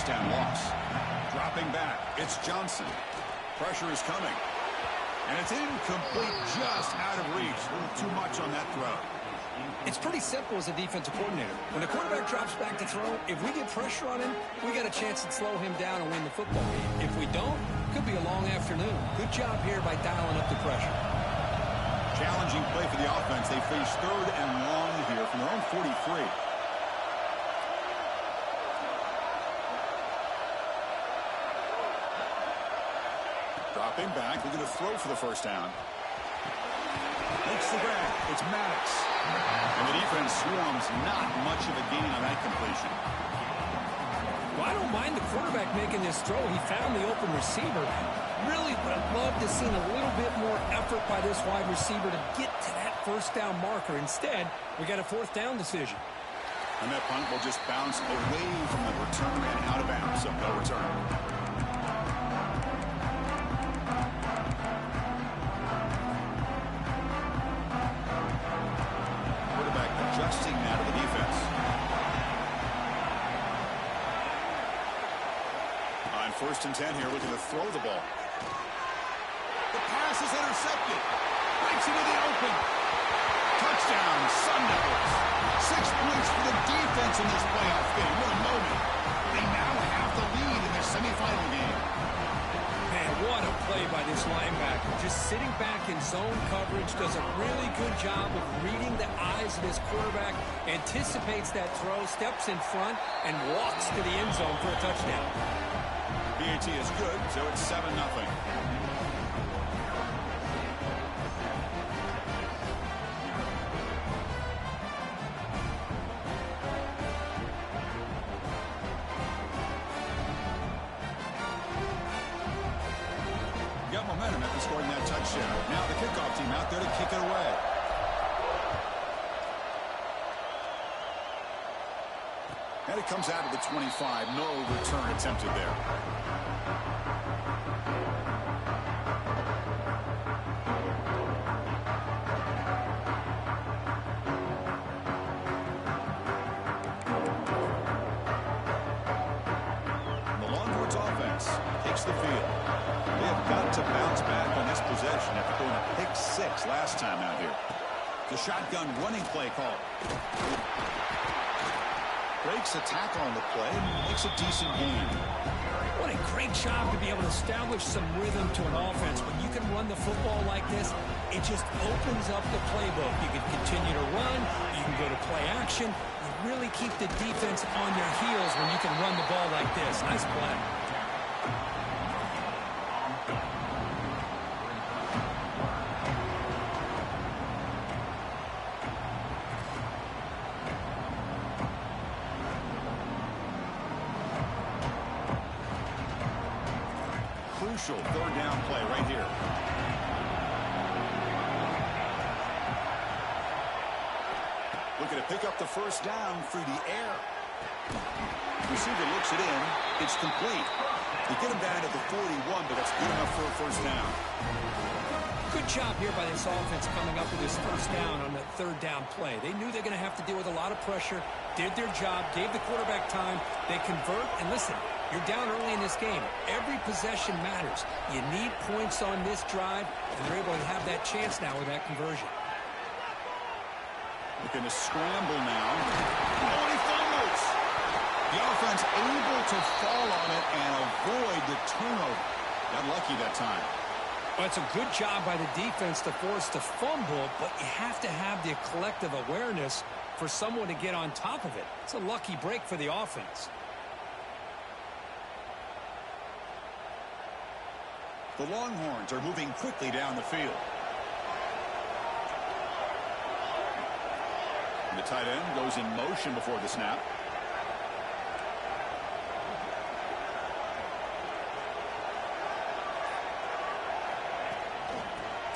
first down loss. Dropping back, it's Johnson. Pressure is coming. And it's incomplete, just out of reach. A little too much on that throw. It's pretty simple as a defensive coordinator. When the quarterback drops back to throw, if we get pressure on him, we got a chance to slow him down and win the football game. If we don't, it could be a long afternoon. Good job here by dialing up the pressure. Challenging play for the offense. They face 3rd and long here from their own 43. Dropping back, looking to throw for the first down. Makes the grab. It's Maddox. And the defense swarms. Not much of a gain on that completion. Well, I don't mind the quarterback making this throw. He found the open receiver. Really would have loved to see a little bit more effort by this wide receiver to get to that first down marker. Instead, we got a 4th down decision. And that punt will just bounce away from the return and out of bounds, so no return. Quarterback adjusting now to the defense. On 1st and 10 here, looking to throw the ball. The pass is intercepted. Breaks into the open. Touchdown, Sun Devils. 6 points for the defense in this playoff game. What a moment. They now have the lead in their semifinal game. Man, what a play by this linebacker. Just sitting back in zone coverage, does a really good job of reading the eyes of his quarterback, anticipates that throw, steps in front, and walks to the end zone for a touchdown. BAT is good, so it's 7-0. Got momentum after scoring that touchdown. Now the kickoff team out there to kick it away. And it comes out of the 25. No return attempted there. And the Longhorns offense takes the field. They have got to bounce back on this possession after going a pick 6 last time out here. The shotgun running play call. Breaks a tackle on the play and makes a decent gain. What a great job to be able to establish some rhythm to an offense. When you can run the football like this, it just opens up the playbook. You can continue to run. You can go to play action. You really keep the defense on their heels when you can run the ball like this. Nice play. Crucial 3rd down play right here. Looking to pick up the first down through the air. Receiver looks it in. It's complete. They get him down at the 41, but that's good enough for a first down. Good job here by this offense coming up with this first down on that 3rd down play. They knew they're going to have to deal with a lot of pressure, did their job, gave the quarterback time. They convert, and listen, you're down early in this game. Every possession matters. You need points on this drive, and they're able to have that chance now with that conversion. Looking to scramble now. Oh, and he fumbles. The offense able to fall on it and avoid the turnover. Got lucky that time. Well, it's a good job by the defense to force the fumble, but you have to have the collective awareness for someone to get on top of it. It's a lucky break for the offense. The Longhorns are moving quickly down the field. And the tight end goes in motion before the snap.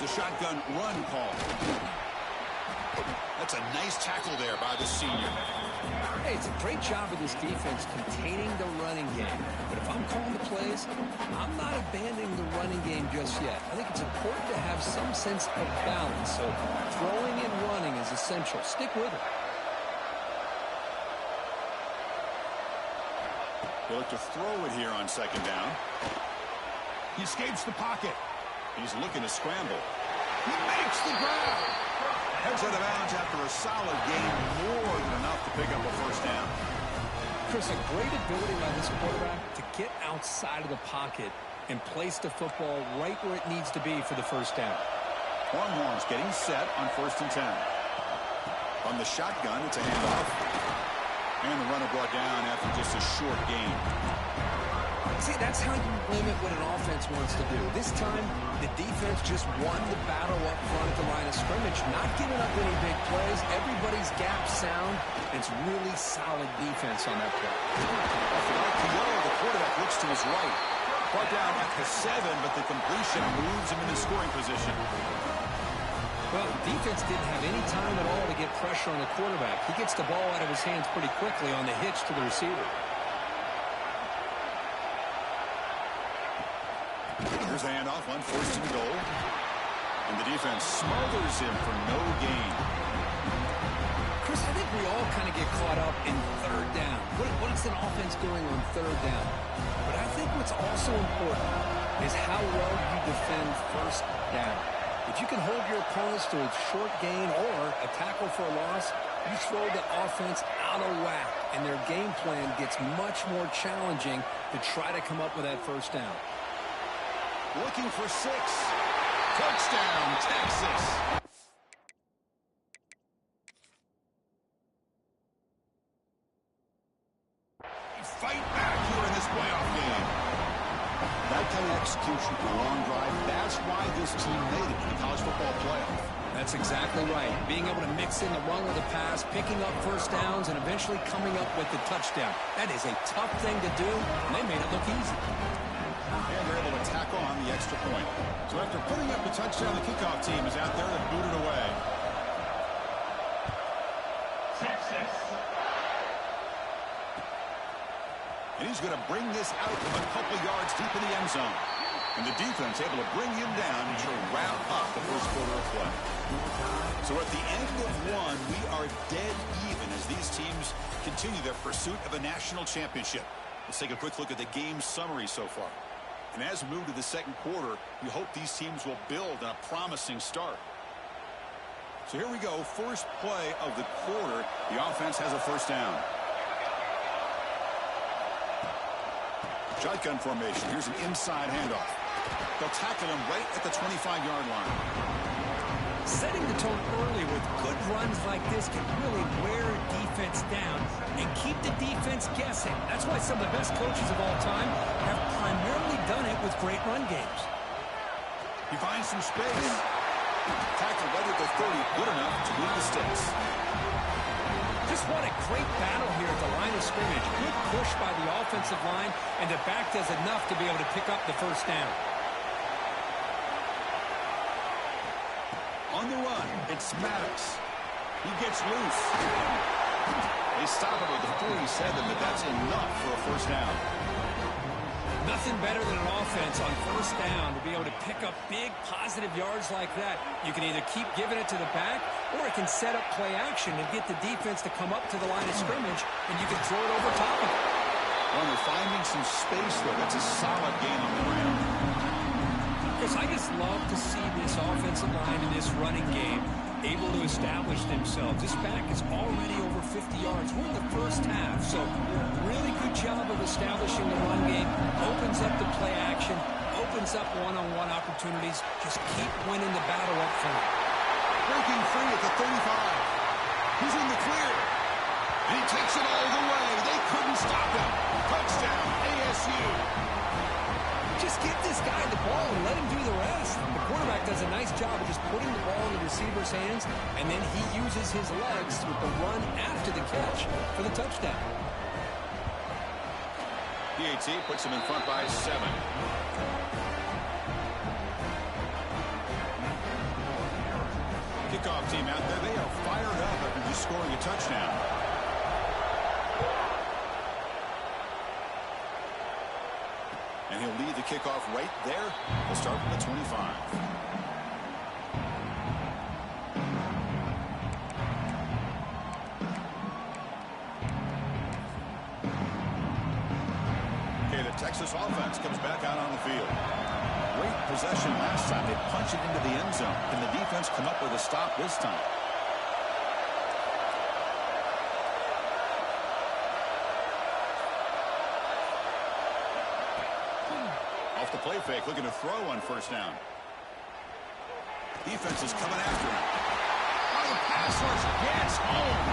The shotgun run call. That's a nice tackle there by the senior. Hey, it's a great job of this defense containing the running game. But if I'm calling the plays, I'm not abandoning the running game just yet. I think it's important to have some sense of balance. So throwing and running is essential. Stick with it. They look to throw it here on second down. He escapes the pocket. He's looking to scramble. He makes the grab. Heads out of bounds after a solid game, more than enough to pick up a first down. Chris, a great ability by this quarterback to get outside of the pocket and place the football right where it needs to be for the first down. Longhorns getting set on 1st and 10. On the shotgun, it's a handoff. And the runner brought down after just a short gain. See, that's how you limit what an offense wants to do. This time, the defense just won the battle up front at the line of scrimmage, not giving up any big plays. Everybody's gap sound. It's really solid defense on that play. Off the RPO, the quarterback looks to his right. Brought down at the 7, but the completion moves him into scoring position. Well, the defense didn't have any time at all to get pressure on the quarterback. He gets the ball out of his hands pretty quickly on the hitch to the receiver. Here's a handoff on 1st and goal. And the defense smothers him for no gain. Chris, I think we all kind of get caught up in third down. What is an offense doing on third down? But I think what's also important is how well you defend first down. If you can hold your opponents to a short gain or a tackle for a loss, you throw the offense out of whack, and their game plan gets much more challenging to try to come up with that first down. Looking for 6. Touchdown, Texas. Fight back here in this playoff game. That kind of execution for a long drive, that's why this team made it to the college football playoff. That's exactly right. Being able to mix in the run with the pass, picking up first downs, and eventually coming up with the touchdown. That is a tough thing to do, and they made it look easy. And they're able to tackle on the extra point. So after putting up the touchdown, the kickoff team is out there to boot it away. Texas. And he's going to bring this out a couple yards deep in the end zone. And the defense able to bring him down to wrap up the first quarter of play. So at the end of one, we are dead even as these teams continue their pursuit of a national championship. Let's take a quick look at the game summary so far. And as we move to the second quarter, we hope these teams will build on a promising start. So here we go. First play of the quarter. The offense has a first down. Shotgun formation. Here's an inside handoff. They'll tackle him right at the 25-yard line. Setting the tone early with good runs like this can really wear a defense down and keep the defense guessing. That's why some of the best coaches of all time have primarily done it with great run games. He finds some space. Tackle right at the 30. Good enough to move the sticks. Just what a great battle here at the line of scrimmage. Good push by the offensive line, and the back does enough to be able to pick up the first down. On the run, it's Maddox. He gets loose. They stop him at the 47, but that's enough for a first down. Nothing better than an offense on first down to be able to pick up big positive yards like that. You can either keep giving it to the back, or it can set up play action and get the defense to come up to the line of scrimmage, and you can throw it over top of it. Well, they're finding some space, though. That's a solid gain on the ground. Chris, I just love to see this offensive line in this running game able to establish themselves. This back is already over 50 yards. We're in the first half, so really good job of establishing the run game. Opens up the play action, opens up one-on-one opportunities. Just keep winning the battle up front. Breaking free at the 35. He's in the clear. And he takes it all the way. They couldn't stop him. Touchdown, ASU. Just give this guy the ball and let him do the rest. The quarterback does a nice job of just putting the ball in the receiver's hands, and then he uses his legs with the run after the catch for the touchdown. PAT puts him in front by 7. Kickoff team out there. They are fired up after just scoring a touchdown. And he'll lead the kickoff right there. He'll start from the 25. Texas offense comes back out on the field. Great possession last time. They punch it into the end zone. Can the defense come up with a stop this time? Off the play fake, looking to throw on first down. Defense is coming after him. Oh, the pass rush gets home.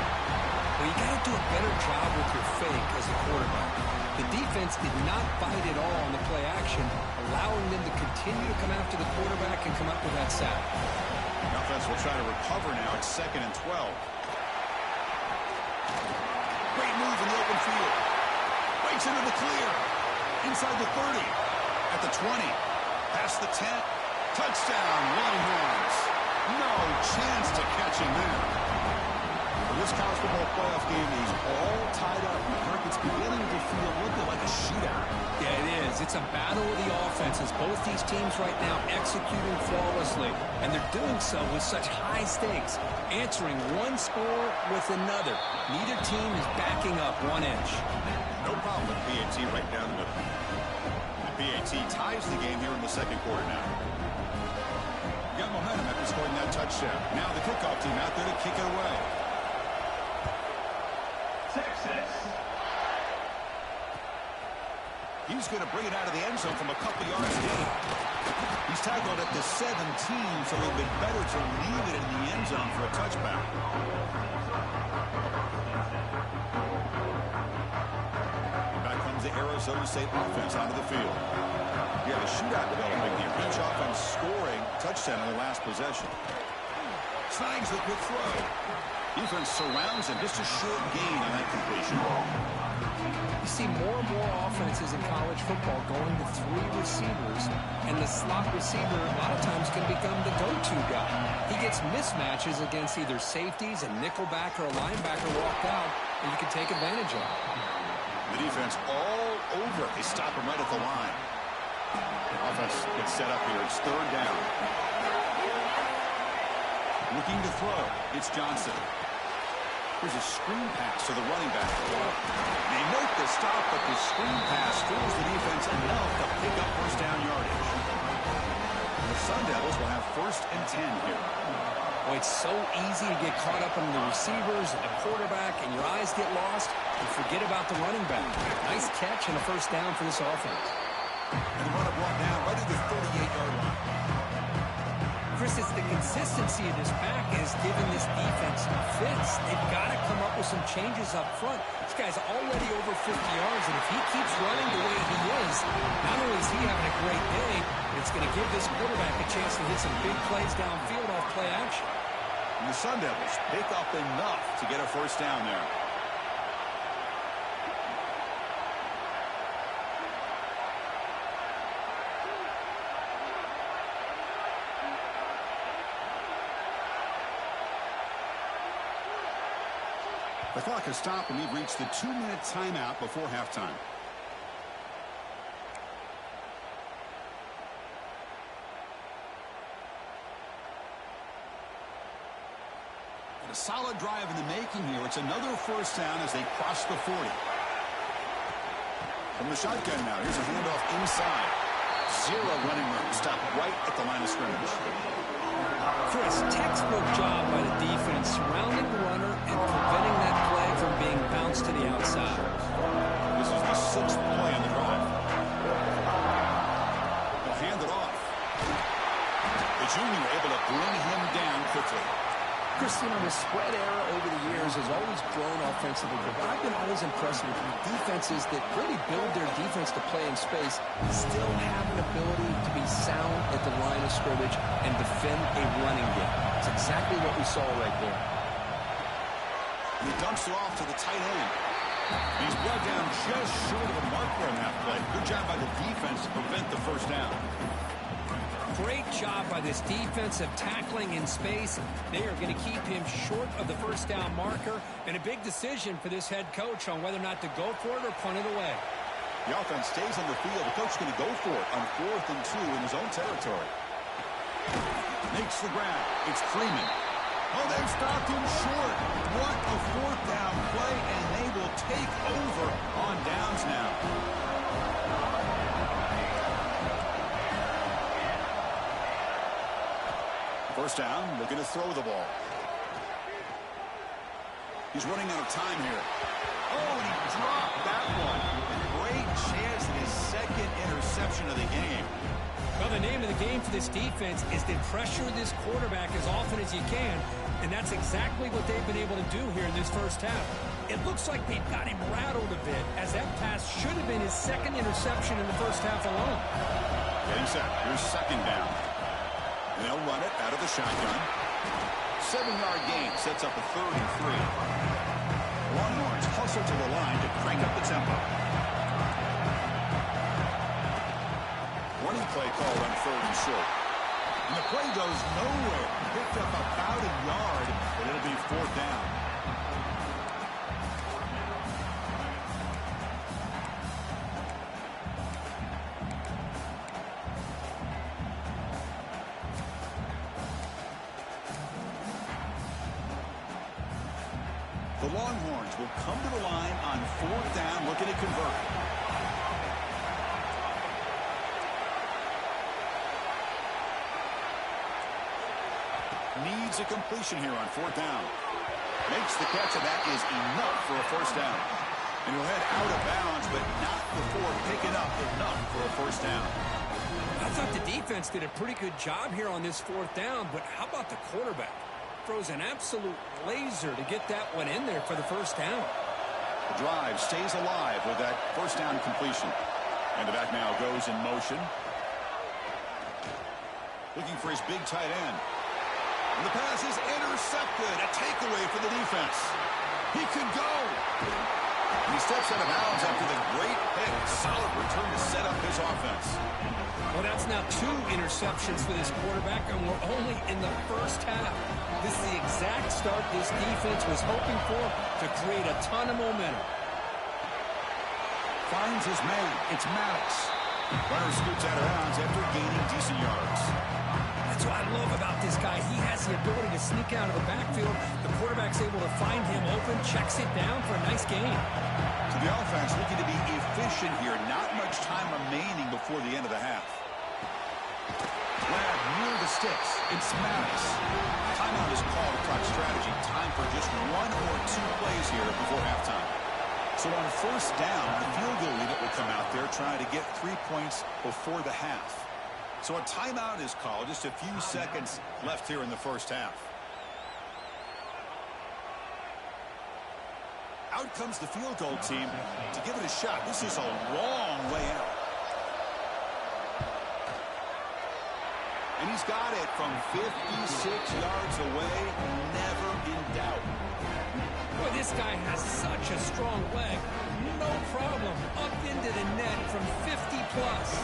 Well, you got to do a better job with your fake as a quarterback. The defense did not bite at all on the play action, allowing them to continue to come after the quarterback and come up with that sack. The offense will try to recover now. It's 2nd and 12. Great move in the open field. Breaks into the clear. Inside the 30. At the 20. Past the 10. Touchdown, Longhorns. No chance to catch him there. For this college football playoff game is all tied up. Kirk, it's beginning to feel looking like a shootout. Yeah, it is. It's a battle of the offenses. Both these teams right now executing flawlessly, and they're doing so with such high stakes, answering one score with another. Neither team is backing up 1 inch. No problem with PAT right down the middle. The PAT ties the game here in the second quarter now. Got momentum after scoring that touchdown. Now the kickoff team out there to kick it away. Texas. He's going to bring it out of the end zone from a couple yards deep. He's tackled at the 17, so it would be better to leave it in the end zone for a touchback. And back comes the Arizona State offense onto the field. You have a shootout developing here. Each offense scoring touchdown in their last possession. Snags the quick throw. Defense surrounds him. Just a short gain on that completion. You see more and more offenses in college football going to 3 receivers, and the slot receiver a lot of times can become the go-to guy. He gets mismatches against either safeties, a nickelback, or a linebacker walked out, and you can take advantage of it. The defense all over. They stop him right at the line. Offense gets set up here. It's 3rd down. Looking to throw. It's Johnson. Here's a screen pass to the running back. They make the stop, but the screen pass fools the defense enough to pick up first down yardage. The Sun Devils will have 1st and 10 here. Boy, it's so easy to get caught up in the receivers and the quarterback, and your eyes get lost, and forget about the running back. Nice catch and a first down for this offense. And the runner brought down right at the 38-yard line. Chris, it's the consistency of this pack is giving this defense fits. They've got to come up with some changes up front. This guy's already over 50 yards, and if he keeps running the way he is, not only is he having a great day, it's going to give this quarterback a chance to hit some big plays downfield off play action. And the Sun Devils pick up enough to get a first down there. The clock has stopped, and we've reached the 2-minute timeout before halftime. And a solid drive in the making here. It's another first down as they cross the 40. From the shotgun now, here's a handoff inside. 0 running room. Stop right at the line of scrimmage. Chris, textbook job by the defense surrounding the runner and preventing that play from being bounced to the outside. This is the 6th play on the drive. They'll hand it off. The junior able to bring him down quickly. Chris, you know, the spread era over the years has always grown offensively, but I've been always impressed with defenses that really build their defense to play in space, still have an ability to be sound at the line of scrimmage and defend a running game. It's exactly what we saw right there. And he dumps it off to the tight end. He's brought down just short of a marker on that play. Good job by the defense to prevent the first down. Great job by this defensive tackling in space. They are going to keep him short of the first down marker, and a big decision for this head coach on whether or not to go for it or punt it away. The offense stays on the field. The coach is going to go for it on 4th and 2 in his own territory. Makes the grab. It's Freeman. Oh, they've stopped him short. What a 4th down play, and they will take over on downs now. First down, looking to throw the ball. He's running out of time here. Oh, and he dropped that one. Great chance at his second interception of the game. Well, the name of the game for this defense is to pressure this quarterback as often as you can, and that's exactly what they've been able to do here in this first half. It looks like they've got him rattled a bit, as that pass should have been his second interception in the first half alone. Getting set. Here's second down. And they'll run it out of the shotgun. 7-yard gain sets up a 3rd and 3. Longhorns hustle to the line to crank up the tempo. Running play called on 3rd and short. And the play goes nowhere. Picked up about a yard, but it'll be 4th down. The Longhorns will come to the line on 4th down, looking to convert. Needs a completion here on 4th down. Makes the catch, and that is enough for a first down. And he'll head out of bounds, but not before picking up enough for a first down. I thought the defense did a pretty good job here on this 4th down, but how about the quarterback? Throws an absolute laser to get that one in there for the first down. The drive stays alive with that first down completion. And the back now goes in motion. Looking for his big tight end. And the pass is intercepted. A takeaway for the defense. He could go. And he steps out of bounds after the great hit. Solid return to set up his offense. Well, that's now 2 interceptions for this quarterback, and we're only in the first half. This is the exact start this defense was hoping for to create a ton of momentum. Finds his man. It's Maddox. Runner scoots out of bounds after gaining decent yards. That's what I love about this guy. He has the ability to sneak out of the backfield. The quarterback's able to find him open, checks it down for a nice gain. So the offense looking to be efficient here. Not much time remaining before the end of the half. Lab near the sticks. It's Maddox. Timeout is called to talk strategy. Time for just 1 or 2 plays here before halftime. So on first down, the field goal unit will come out there trying to get 3 points before the half. So a timeout is called. Just a few seconds left here in the first half. Out comes the field goal team to give it a shot. This is a long way out. And he's got it from 56 yards away. Never in doubt. Boy, this guy has such a strong leg. No problem. Up into the net from 50 plus.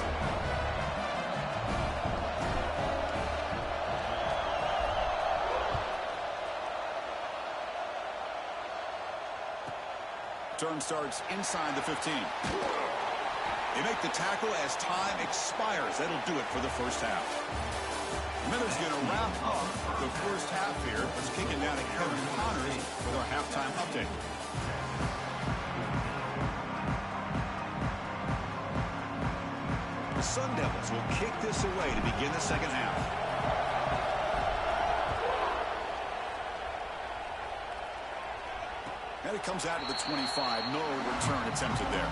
Turn starts inside the 15. They make the tackle as time expires. That'll do it for the first half. Miller's going to wrap up the first half here. Let's kick it down to Kevin Connors with our halftime update. The Sun Devils will kick this away to begin the second half. And it comes out of the 25. No return attempted there.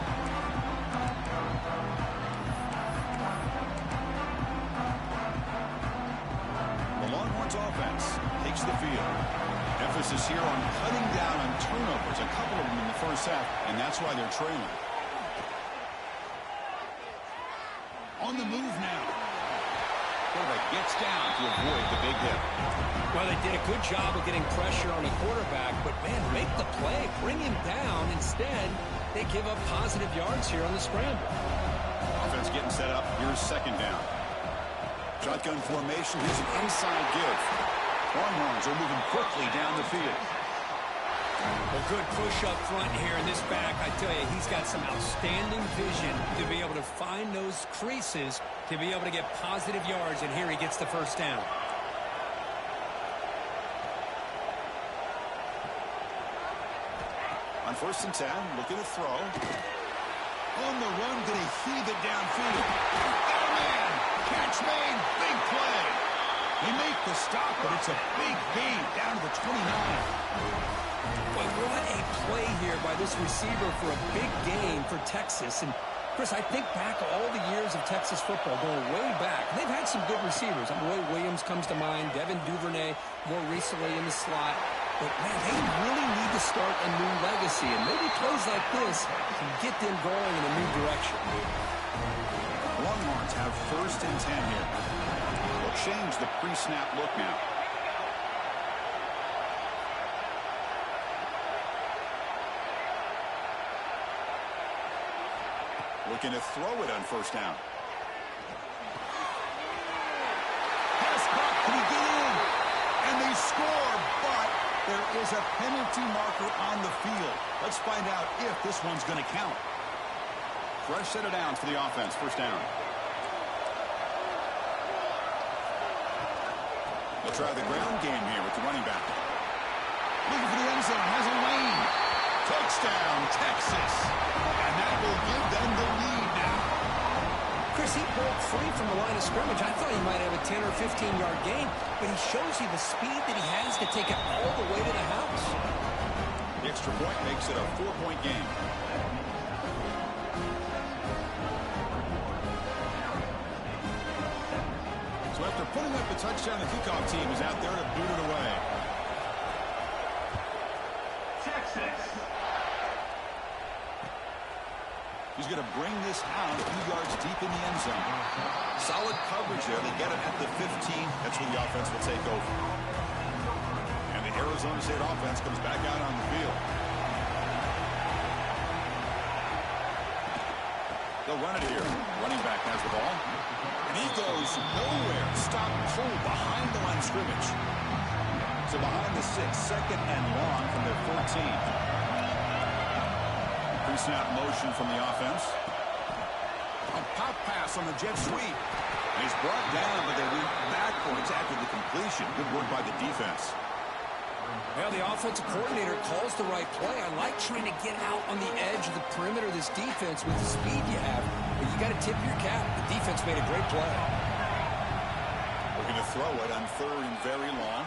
The Longhorns offense takes the field. Emphasis here on cutting down on turnovers. A couple of them in the first half, and that's why they're trailing. On the move now. Quarterback gets down to avoid the big hit. Well, they did a good job of getting pressure on the quarterback, but, man, make the play. Bring him down. Instead, they give up positive yards here on the scramble. Offense getting set up. Here's second down. Shotgun formation. Here's an inside give. Longhorns are moving quickly down the field. A good push up front here in this back. I tell you, he's got some outstanding vision to be able to find those creases, to be able to get positive yards, and here he gets the first down. On 1st and 10, looking to throw. On the run, going to heave it downfield. Got a man. Catch made. Big play. They make the stop, but it's a big gain down to the 29. But what a play here by this receiver for a big gain for Texas. And Chris, I think back all the years of Texas football, going way back. They've had some good receivers. Roy Williams comes to mind, Devin Duvernay more recently in the slot. But, man, they really need to start a new legacy. And maybe plays like this can get them going in a new direction. Longhorns have 1st and 10 here. They'll change the pre-snap look now. Looking to throw it on 1st down. Pass caught. Can he get in? And they score, but there is a penalty marker on the field. Let's find out if this one's going to count. Fresh set of downs for the offense. 1st down. They'll try the ground game here with the running back. Looking for the end zone. Has a lane. Touchdown, Texas. And that will give them the lead now. Chris, he broke free from the line of scrimmage. I thought he might have a 10 or 15-yard gain, but he shows you the speed that he has to take it all the way to the house. The extra point makes it a 4-point game. So after putting up the touchdown, the kickoff team is out there to boot it away. He's going to bring this out a few yards deep in the end zone. Solid coverage there. They get it at the 15. That's where the offense will take over. And the Arizona State offense comes back out on the field. They'll run it here. Running back has the ball. And he goes nowhere. Stop cold behind the line of scrimmage. So behind the 6, 2nd and long from their 14. Pre-snap motion from the offense. A pop pass on the jet sweep. And he's brought down, but they went backwards after the completion. Good work by the defense. Well, the offensive coordinator calls the right play. I like trying to get out on the edge of the perimeter of this defense with the speed you have. But you got to tip your cap. The defense made a great play. We're going to throw it on 3rd and very long.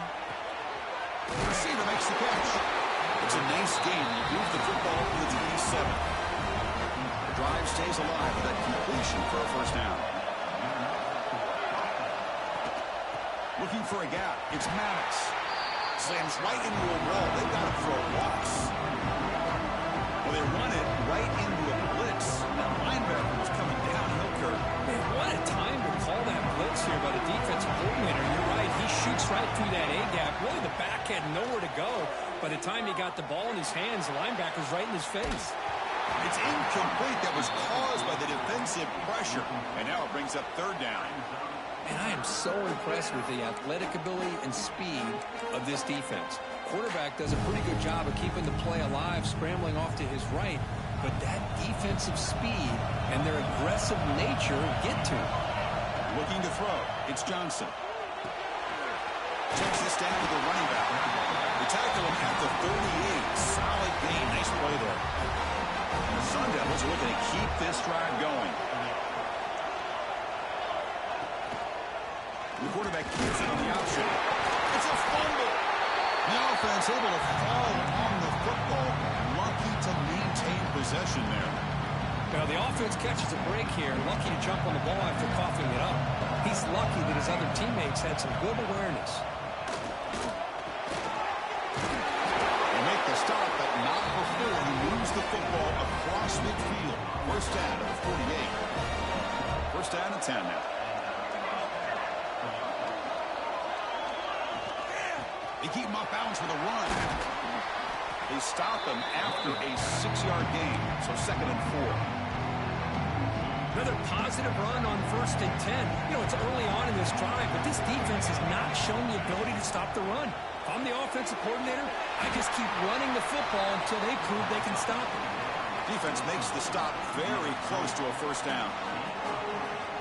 The receiver makes the catch. It's a nice game. You move the football to the 27. The drive stays alive with that completion for a 1st down. Looking for a gap. It's Maddox. Slams right into a wall. They've got him for a loss. Well, they run it right into a blitz. That linebacker was coming downhill, Kurt. Man, what a time to call that blitz here by the defensive coordinator. You're right. He shoots right through that A-gap. Really, the back had nowhere to go. By the time he got the ball in his hands, the linebacker's right in his face. It's incomplete. That was caused by the defensive pressure. And now it brings up 3rd down. And I am so impressed with the athletic ability and speed of this defense. Quarterback does a pretty good job of keeping the play alive, scrambling off to his right. But that defensive speed and their aggressive nature get to him. Looking to throw. It's Johnson. Takes this down to the running back. They tackle him at the 38. Solid gain. Nice play there. And the Sun Devils are looking to keep this drive going. The quarterback keeps it on the option. It's a fumble. The offense able to fall on the football. Lucky to maintain possession there. Now, the offense catches a break here. Lucky to jump on the ball after coughing it up. He's lucky that his other teammates had some good awareness. They make the stop, but not before he moves the football across midfield. 1st down at the 48. 1st down and 10 now. They keep him off balance with a run. They stop him after a 6-yard gain, so 2nd and 4. Another positive run on 1st and 10. You know, it's early on in this drive, but this defense has not shown the ability to stop the run. If I'm the offensive coordinator, I just keep running the football until they prove they can stop it. Defense makes the stop very close to a 1st down.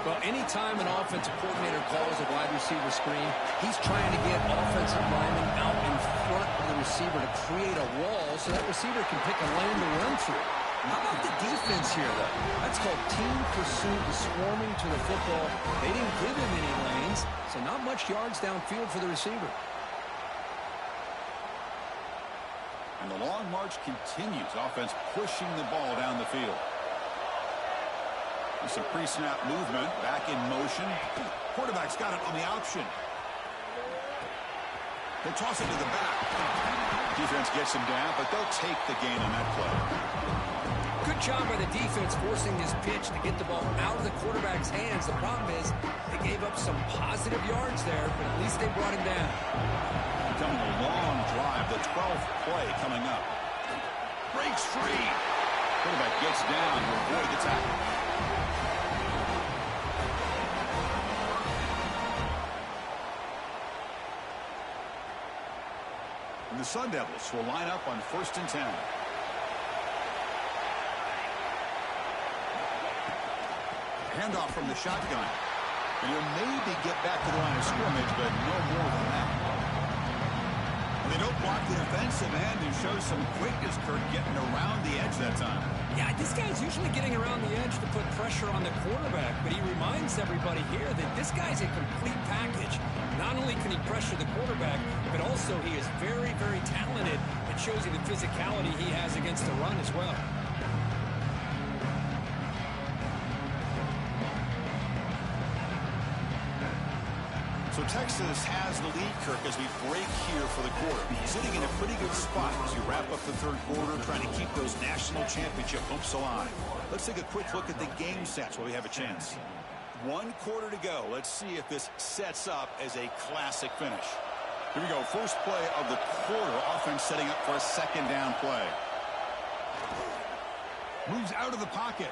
Well, anytime an offensive coordinator calls a wide receiver screen, he's trying to get offensive linemen out in front of the receiver to create a wall so that receiver can pick a lane to run through. How about the defense here, though? That's called team pursuit and swarming to the football. They didn't give him any lanes, so not much yards downfield for the receiver. And the long march continues. Offense pushing the ball down the field. There's some pre-snap movement. Back in motion. Quarterback's got it on the option. They'll toss it to the back. Defense gets him down, but they'll take the gain on that play. Good job by the defense forcing this pitch to get the ball out of the quarterback's hands. The problem is they gave up some positive yards there, but at least they brought him down. Becoming a long drive, the 12th play coming up. Breaks free. Quarterback gets down to avoid the tackle. And the Sun Devils will line up on 1st and 10. Handoff from the shotgun. And he'll maybe get back to the line of scrimmage, but no more than that. And they don't block the defensive end and show some quickness, Kurt, getting around the edge that time. Yeah, this guy's usually getting around the edge to put pressure on the quarterback, but he reminds everybody here that this guy's a complete package. Not only can he pressure the quarterback, but also he is very, very talented. It shows you the physicality he has against the run as well. So Texas has the lead, Kirk, as we break here for the quarter. Sitting in a pretty good spot as you wrap up the third quarter, trying to keep those national championship hopes alive. Let's take a quick look at the game sets while we have a chance. 1 quarter to go. Let's see if this sets up as a classic finish. Here we go. First play of the quarter. Offense setting up for a 2nd down play. Moves out of the pocket.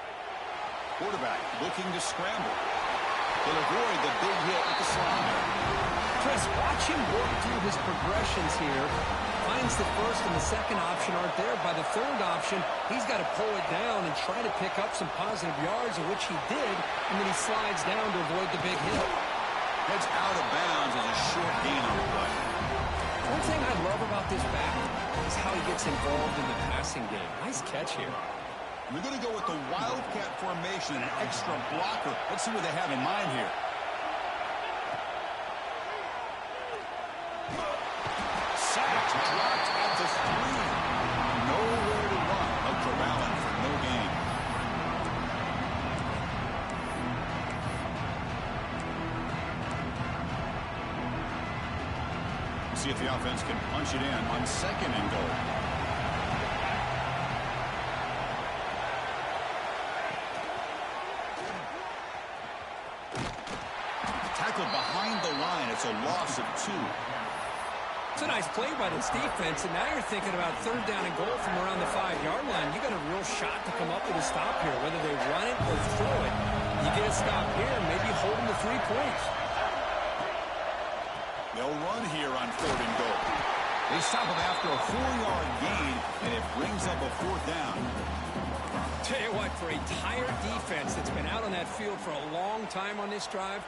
Quarterback looking to scramble. They'll avoid the big hit with the slide. Chris, watch him work through his progressions here. Finds the first and the second option aren't there. By the third option, he's got to pull it down and try to pick up some positive yards, of which he did, and then he slides down to avoid the big hit. Heads out of bounds as a short gain on the play. One thing I love about this back is how he gets involved in the passing game. Nice catch here. We're going to go with the Wildcat formation, an extra blocker. Let's see what they have in mind here. Sacked, dropped at the 3. Nowhere to run. Out corralling for no gain. See if the offense can punch it in on 2nd and goal. Behind the line, it's a loss of 2. It's a nice play by this defense, and now you're thinking about 3rd down and goal from around the 5-yard line. You got a real shot to come up with a stop here, whether they run it or throw it. You get a stop here, maybe hold them to 3 points. They'll run here on 3rd and goal. They stop him after a 4-yard gain, and it brings up a 4th down. Tell you what, for a tired defense that's been out on that field for a long time on this drive,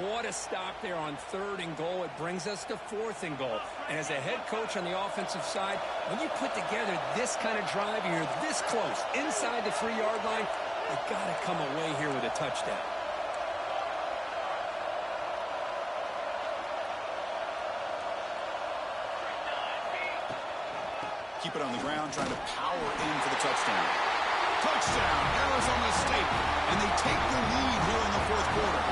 what a stop there on 3rd and goal. It brings us to 4th and goal. And as a head coach on the offensive side, when you put together this kind of drive, you're this close, inside the 3-yard line, you've got to come away here with a touchdown. Keep it on the ground, trying to power in for the touchdown. Touchdown, Arizona State. And they take the lead here in the 4th quarter.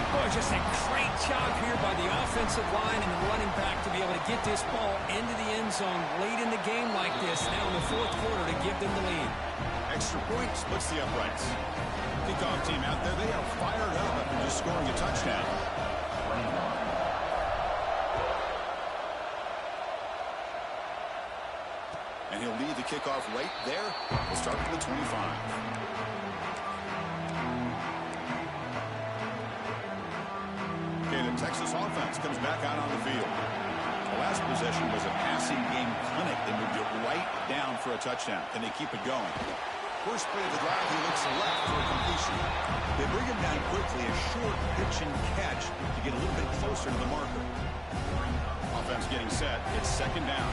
Boy, just a great job here by the offensive line and the running back to be able to get this ball into the end zone late in the game like this, now in the 4th quarter, to give them the lead. Extra point splits the uprights. Kickoff team out there, they are fired up after just scoring a touchdown. And he'll lead the kickoff right there. We'll start from the 25. Texas offense comes back out on the field. The last possession was a passing game clinic. They moved it right down for a touchdown. Can they keep it going? First play of the drive, he looks left for a completion. They bring him down quickly, a short pitch and catch to get a little bit closer to the marker. Offense getting set. It's 2nd down.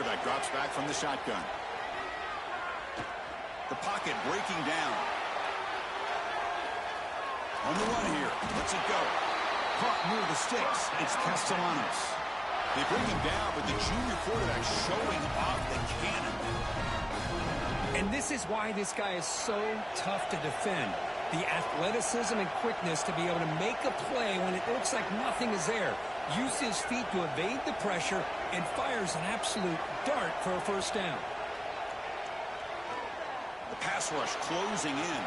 quarterback drops back from the shotgun. The pocket breaking down. On the run here. Lets it go. Caught near the sticks. It's Castellanos. They bring him down, but the junior quarterback showing off the cannon. And this is why this guy is so tough to defend. The athleticism and quickness to be able to make a play when it looks like nothing is there. Uses his feet to evade the pressure and fires an absolute dart for a first down. The pass rush closing in.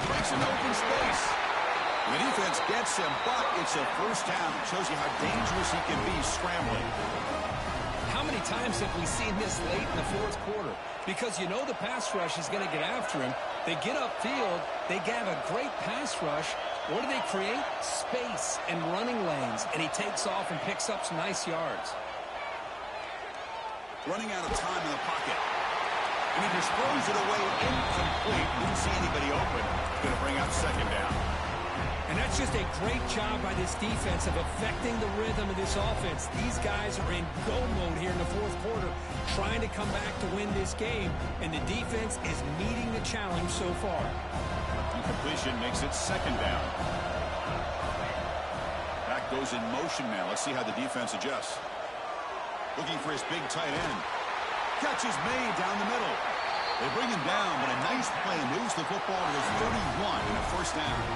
Breaks an open space. The defense gets him, but it's a first down. It shows you how dangerous he can be scrambling. How many times have we seen this late in the fourth quarter? Because you know the pass rush is going to get after him. They get upfield. They have a great pass rush. What do they create? Space and running lanes. And he takes off and picks up some nice yards. Running out of time in the pocket. And he just throws it away incomplete. Didn't see anybody open. Going to bring up second down. And that's just a great job by this defense of affecting the rhythm of this offense. These guys are in go mode here in the fourth quarter, trying to come back to win this game, and the defense is meeting the challenge so far. Incompletion makes it second down. Back goes in motion now. Let's see how the defense adjusts. Looking for his big tight end. Catch is made down the middle. They bring him down, but a nice play moves the football to his 31 and a first down.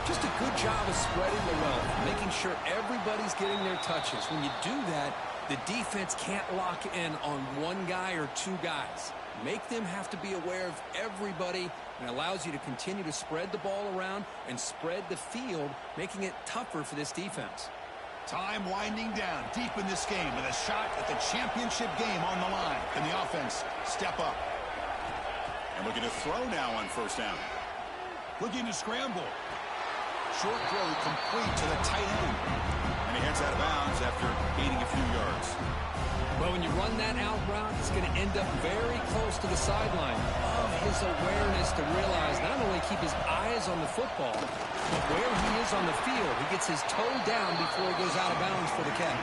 Just a good job of spreading the wealth, making sure everybody's getting their touches. When you do that, the defense can't lock in on one guy or two guys. Make them have to be aware of everybody, and allows you to continue to spread the ball around and spread the field, making it tougher for this defense. Time winding down deep in this game with a shot at the championship game on the line. Can the offense step up? And looking to throw now on first down. Looking to scramble. Short throw complete to the tight end. And he heads out of bounds after gaining a few yards. Well, when you run that out route, it's going to end up very close to the sideline. Love his awareness to realize not only keep his eyes on the football, but where he is on the field. He gets his toe down before he goes out of bounds for the catch.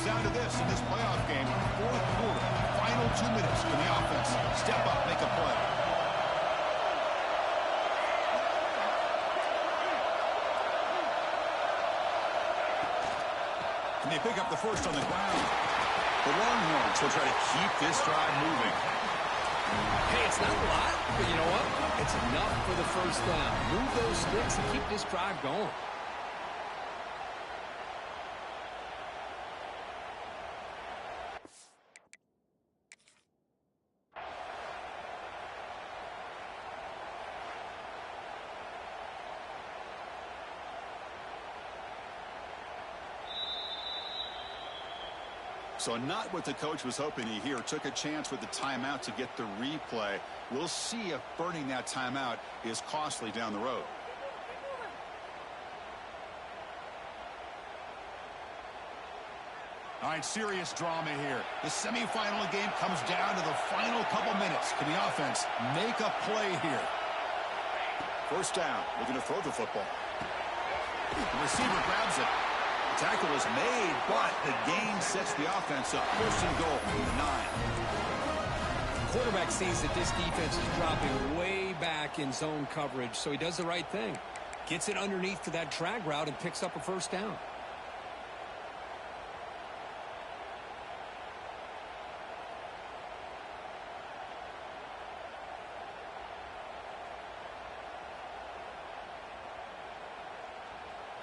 Down to this in this playoff game, fourth quarter, final 2 minutes. Can the offense step up, make a play? Can they pick up the first on the ground? The Longhorns will try to keep this drive moving. Hey, it's not a lot, but you know what? It's enough for the first down. Move those sticks and keep this drive going. So not what the coach was hoping to hear. Took a chance with the timeout to get the replay. We'll see if burning that timeout is costly down the road. All right, serious drama here. The semifinal game comes down to the final couple minutes. Can the offense make a play here? First down, looking to throw the football. The receiver grabs it. Tackle is made, but the gain sets the offense up. First and goal from the 9. Quarterback sees that this defense is dropping way back in zone coverage, so he does the right thing. Gets it underneath to that drag route and picks up a first down.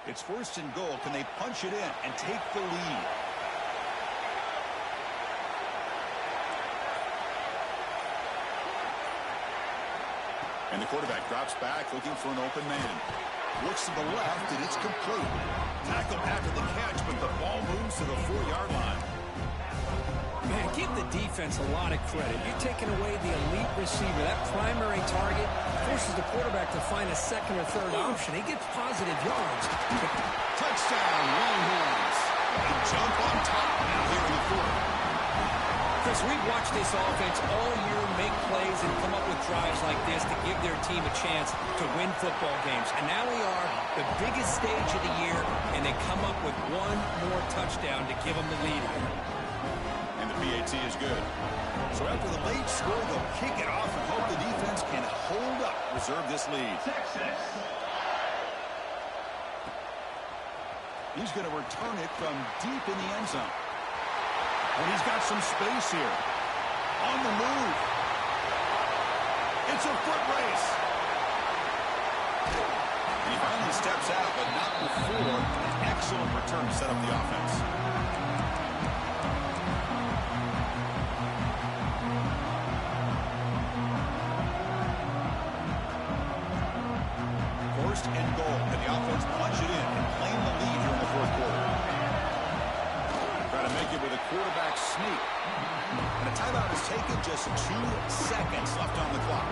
It's first and goal. Can they punch it in and take the lead? And the quarterback drops back looking for an open man. Looks to the left, and it's complete. Tackled after the catch, but the ball moves to the 4-yard line. Man, give the defense a lot of credit. You're taking away the elite receiver. That primary target forces the quarterback to find a second or third option. He gets positive yards. Touchdown, Longhorns. A jump on top now here in the fourth. Chris, we've watched this offense all year make plays and come up with drives like this to give their team a chance to win football games. And now we are the biggest stage of the year, and they come up with one more touchdown to give them the lead. And the PAT is good. So after the late score, they'll kick it off and hope the defense can hold up, preserve this lead. He's going to return it from deep in the end zone. And he's got some space here. On the move. It's a foot race. And he finally steps out, but not before an excellent return to set up the offense. First and goal, and the offense punch it in and claim the lead here in the fourth quarter. Try to make it with a quarterback sneak. And a timeout is taken, just 2 seconds left on the clock.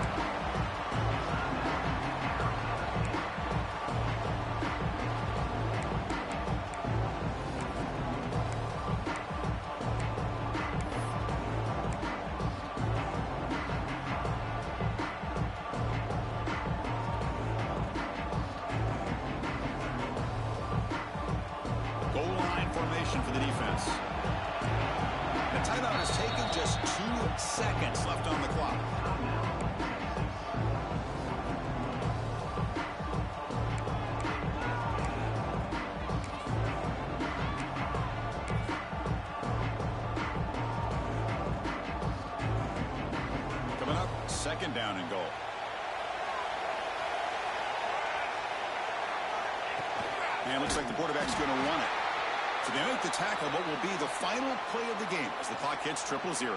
Goal line formation for the defense. The timeout is taken, just 2 seconds left on the clock. Coming up, second down and goal. And looks like the quarterback's going to run it. So they make the tackle, what will be the final play of the game as the clock hits 0-0.